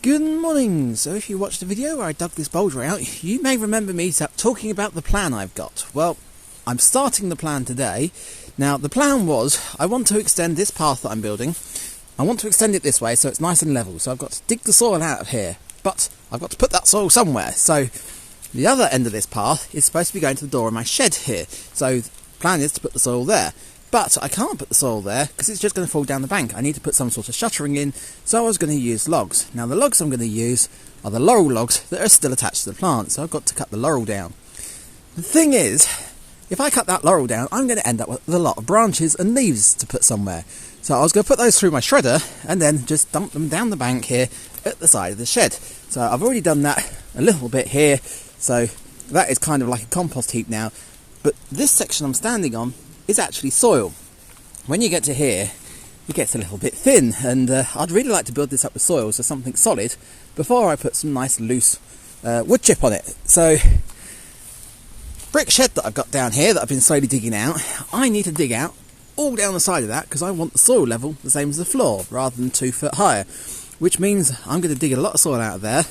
Good morning. So if you watched the video where I dug this boulder out, you may remember me talking about the plan I've got. Well, I'm starting the plan today. Now the plan was, I want to extend this path that I'm building. I want to extend it this way so it's nice and level. So I've got to dig the soil out of here, but I've got to put that soil somewhere. So the other end of this path is supposed to be going to the door of my shed here. So the plan is to put the soil there. But I can't put the soil there because it's just going to fall down the bank. I need to put some sort of shuttering in, so I was going to use logs. Now the logs I'm going to use are the laurel logs that are still attached to the plant, so I've got to cut the laurel down. The thing is, if I cut that laurel down, I'm going to end up with a lot of branches and leaves to put somewhere. So I was going to put those through my shredder and then just dump them down the bank here at the side of the shed. So I've already done that a little bit here, so that is kind of like a compost heap now. But this section I'm standing on is actually soil. When you get to here, it gets a little bit thin, and I'd really like to build this up with soil, so something solid, before I put some nice loose wood chip on it. So, brick shed that I've got down here that I've been slowly digging out, I need to dig out all down the side of that because I want the soil level the same as the floor, rather than 2 foot higher, which means I'm going to dig a lot of soil out of there,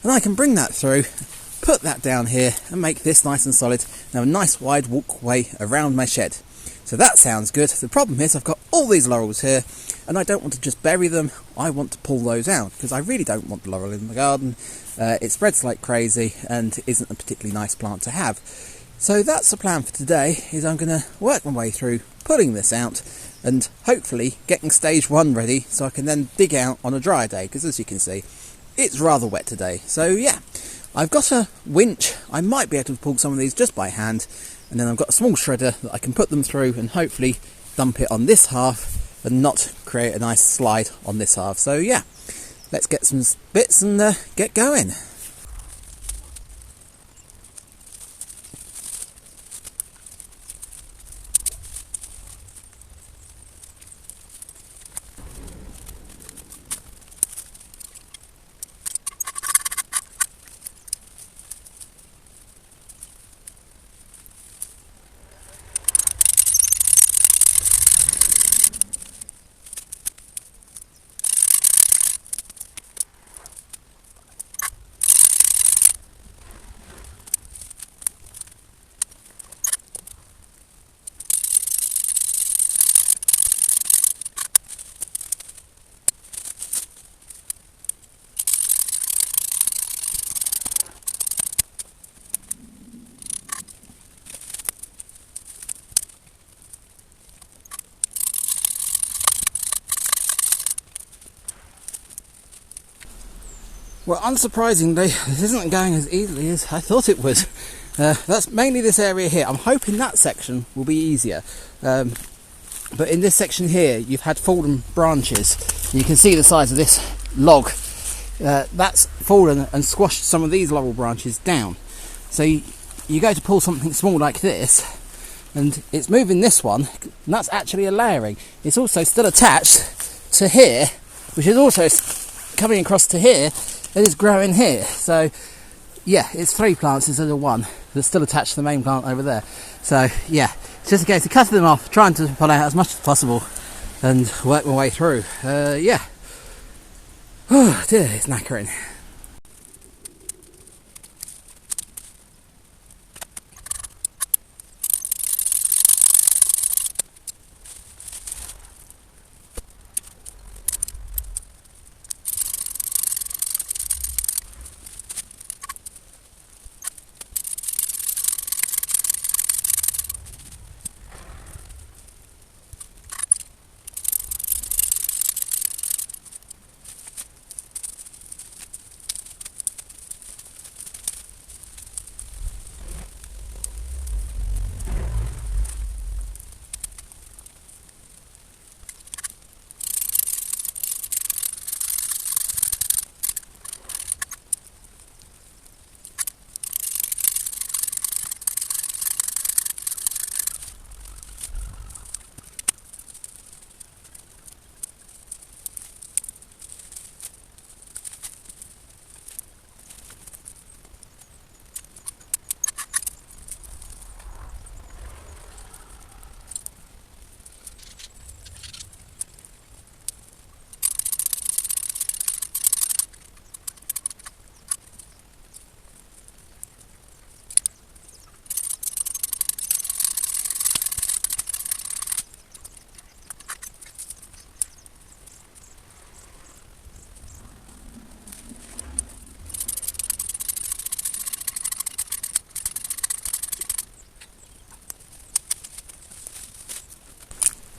and I can bring that through, put that down here, and make this nice and solid, and have a nice wide walkway around my shed. So that sounds good. The problem is I've got all these laurels here and I don't want to just bury them. I want to pull those out because I really don't want the laurel in the garden. It spreads like crazy and isn't a particularly nice plant to have. So that's the plan for today, is I'm going to work my way through pulling this out and hopefully getting stage 1 ready so I can then dig out on a dry day, because as you can see it's rather wet today. So yeah, I've got a winch. I might be able to pull some of these just by hand. And then I've got a small shredder that I can put them through and hopefully dump it on this half and not create a nice slide on this half. So yeah, let's get some bits and get going. Well, unsurprisingly, this isn't going as easily as I thought it would. That's mainly this area here. I'm hoping that section will be easier. But in this section here, you've had fallen branches. You can see the size of this log. That's fallen and squashed some of these laurel branches down. So you go to pull something small like this, and it's moving this one, and that's actually a layering. It's also still attached to here, which is also coming across to here. It is growing here, so yeah, it's 3 plants instead of 1 that's still attached to the main plant over there. So yeah, it's just a case of cutting them off, trying to pull out as much as possible and work my way through. Yeah, oh dear, it's knackering.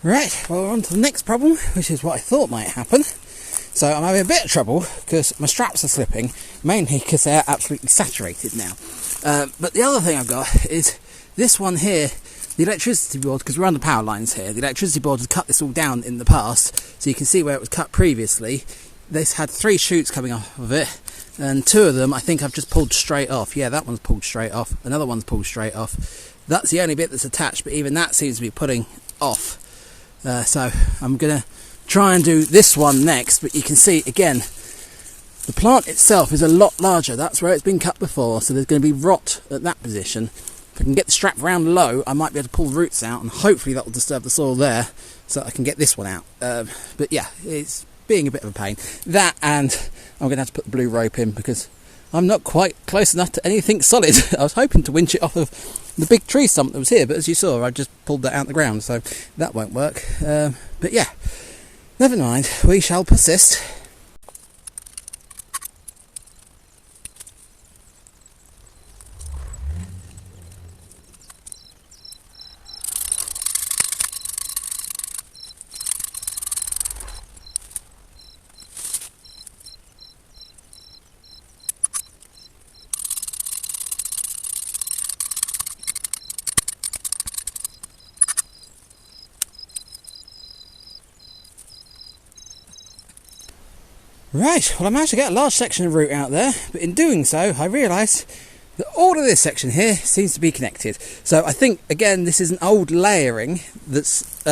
Right, well, we're on to the next problem, which is what I thought might happen. So I'm having a bit of trouble because my straps are slipping, mainly because they're absolutely saturated now. But the other thing I've got is this one here, the electricity board, because we're on the power lines here, the electricity board has cut this all down in the past, so you can see where it was cut previously. This had 3 shoots coming off of it, and 2 of them I think I've just pulled straight off. Yeah, that one's pulled straight off, another one's pulled straight off. That's the only bit that's attached, but even that seems to be putting off. So I'm going to try and do this one next, but you can see again the plant itself is a lot larger. That's where it's been cut before, so there's going to be rot at that position. If I can get the strap round low, I might be able to pull the roots out, and hopefully that will disturb the soil there so that I can get this one out. But yeah, it's being a bit of a pain. That, and I'm going to have to put the blue rope in because I'm not quite close enough to anything solid. I was hoping to winch it off of the big tree stump that was here, but as you saw, I just pulled that out of the ground, so that won't work. But yeah, never mind, we shall persist. Right, well I managed to get a large section of root out there, but in doing so I realised that all of this section here seems to be connected. So I think, again, this is an old layering that's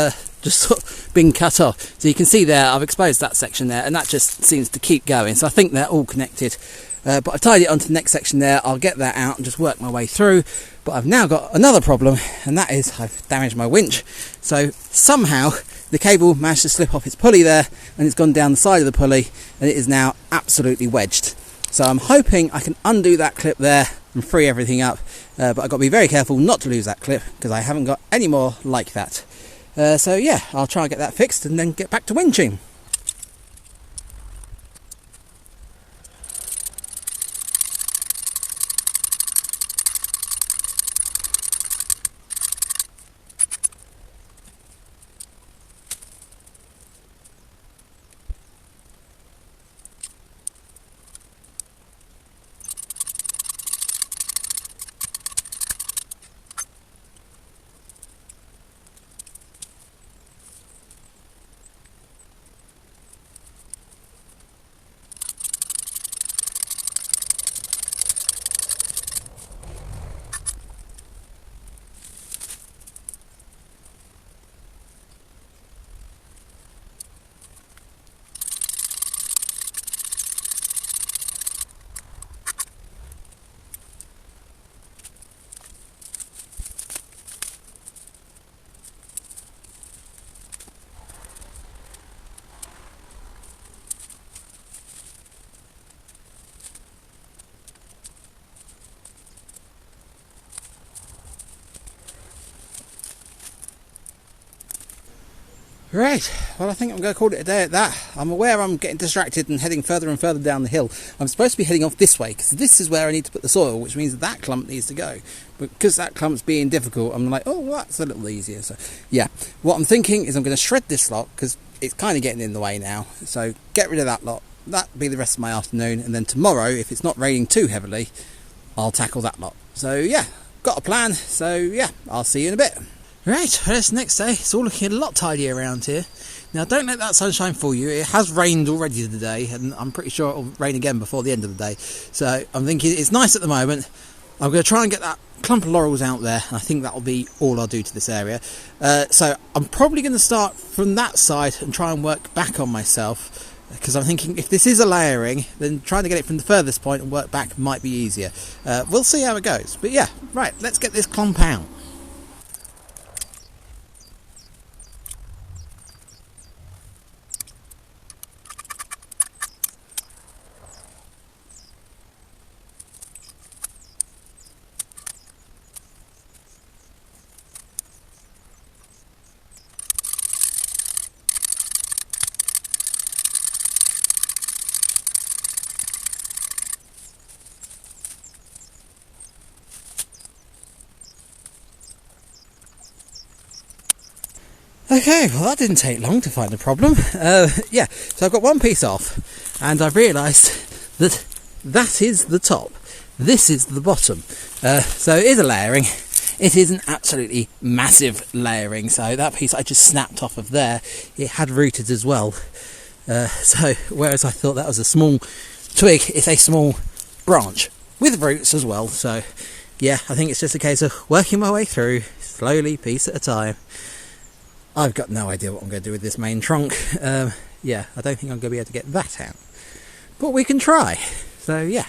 just sort of been cut off. So you can see there, I've exposed that section there, and that just seems to keep going. So I think they're all connected. But I've tied it onto the next section there. I'll get that out and just work my way through. But I've now got another problem, and that is I've damaged my winch. So somehow the cable managed to slip off its pulley there, and it's gone down the side of the pulley, and it is now absolutely wedged. So I'm hoping I can undo that clip there and free everything up. But I've got to be very careful not to lose that clip because I haven't got any more like that. So yeah, I'll try and get that fixed and then get back to winching. Right, well I think I'm going to call it a day at that. I'm aware I'm getting distracted and heading further and further down the hill. I'm supposed to be heading off this way because this is where I need to put the soil, which means that clump needs to go. But because that clump's being difficult, I'm like, oh, well, that's a little easier. So yeah, what I'm thinking is I'm going to shred this lot because it's kind of getting in the way now. So get rid of that lot. That'll be the rest of my afternoon, and then tomorrow, if it's not raining too heavily, I'll tackle that lot. So yeah, got a plan. So yeah, I'll see you in a bit. Right, well, it's the next day. It's all looking a lot tidier around here. Now, don't let that sunshine fool you. It has rained already today, and I'm pretty sure it'll rain again before the end of the day. So I'm thinking it's nice at the moment. I'm going to try and get that clump of laurels out there, and I think that'll be all I'll do to this area. So I'm probably going to start from that side and try and work back on myself, because I'm thinking if this is a layering, then trying to get it from the furthest point and work back might be easier. We'll see how it goes. But yeah, right, let's get this clump out. Okay, well that didn't take long to find a problem. Yeah, so I've got one piece off, and I've realised that that is the top. This is the bottom. So it is a layering. It is an absolutely massive layering. So that piece I just snapped off of there, it had rooted as well. So whereas I thought that was a small twig, it's a small branch with roots as well. So yeah, I think it's just a case of working my way through slowly, piece at a time. I've got no idea what I'm going to do with this main trunk. Yeah, I don't think I'm going to be able to get that out, but we can try. So yeah.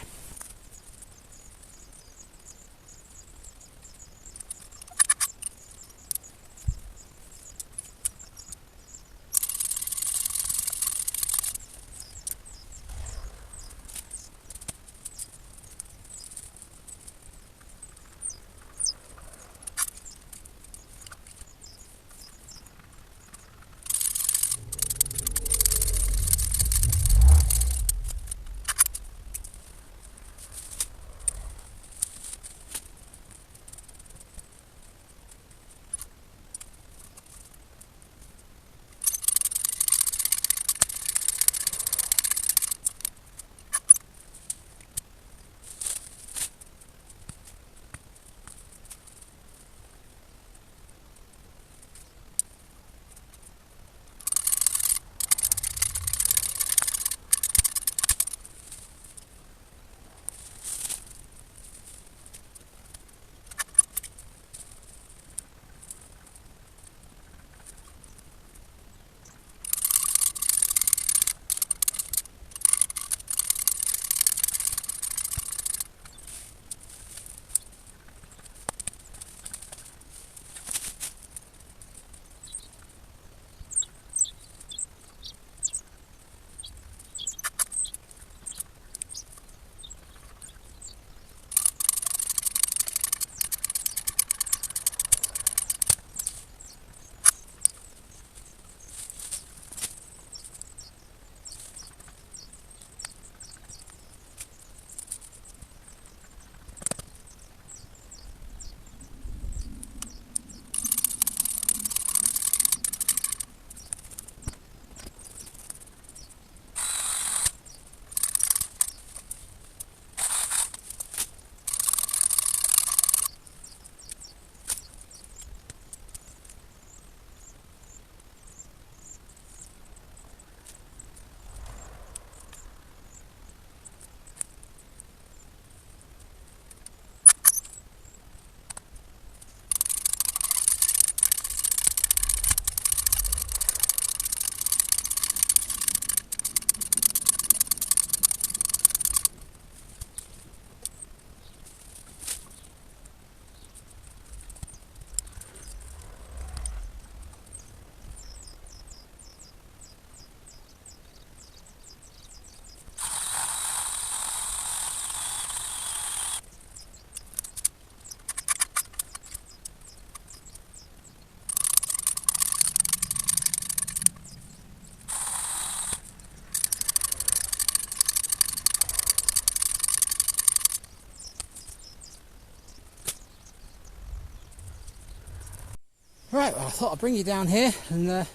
Right, well I thought I'd bring you down here and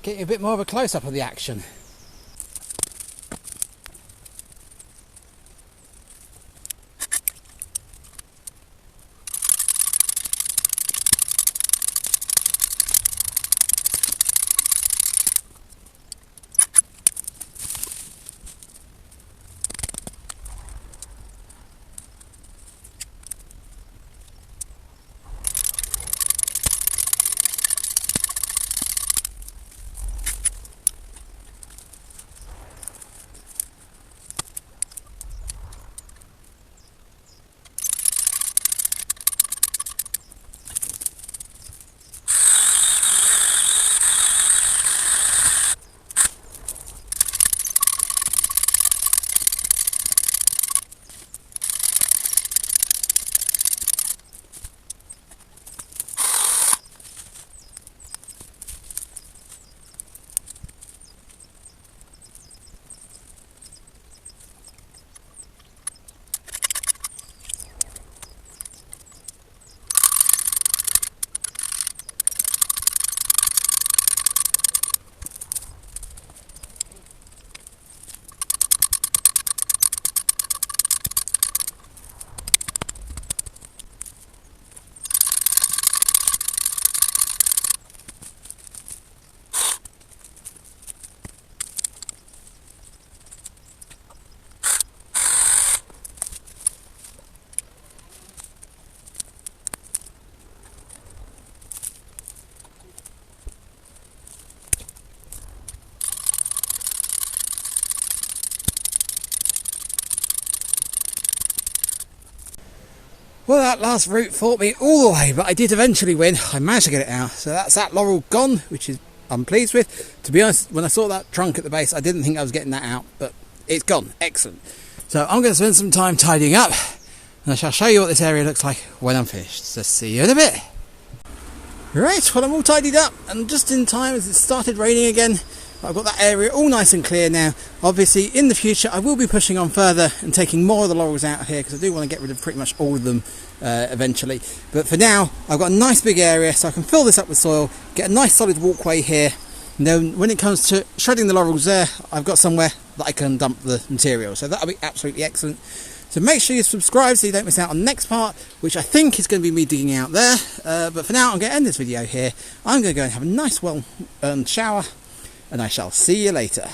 get you a bit more of a close-up of the action. Well, that last root fought me all the way, but I did eventually win. I managed to get it out. So that's that laurel gone, which is I'm pleased with. To be honest, when I saw that trunk at the base, I didn't think I was getting that out, but it's gone. Excellent. So I'm going to spend some time tidying up, and I shall show you what this area looks like when I'm finished. So see you in a bit. Right, well, I'm all tidied up, and just in time as it started raining again. I've got that area all nice and clear now. Obviously, in the future, I will be pushing on further and taking more of the laurels out of here, because I do want to get rid of pretty much all of them eventually. But for now, I've got a nice big area, so I can fill this up with soil, get a nice solid walkway here, and then when it comes to shredding the laurels there, I've got somewhere that I can dump the material. So that'll be absolutely excellent. So make sure you subscribe so you don't miss out on the next part, which I think is going to be me digging out there. But for now, I'm going to end this video here. I'm going to go and have a nice well shower, and I shall see you later.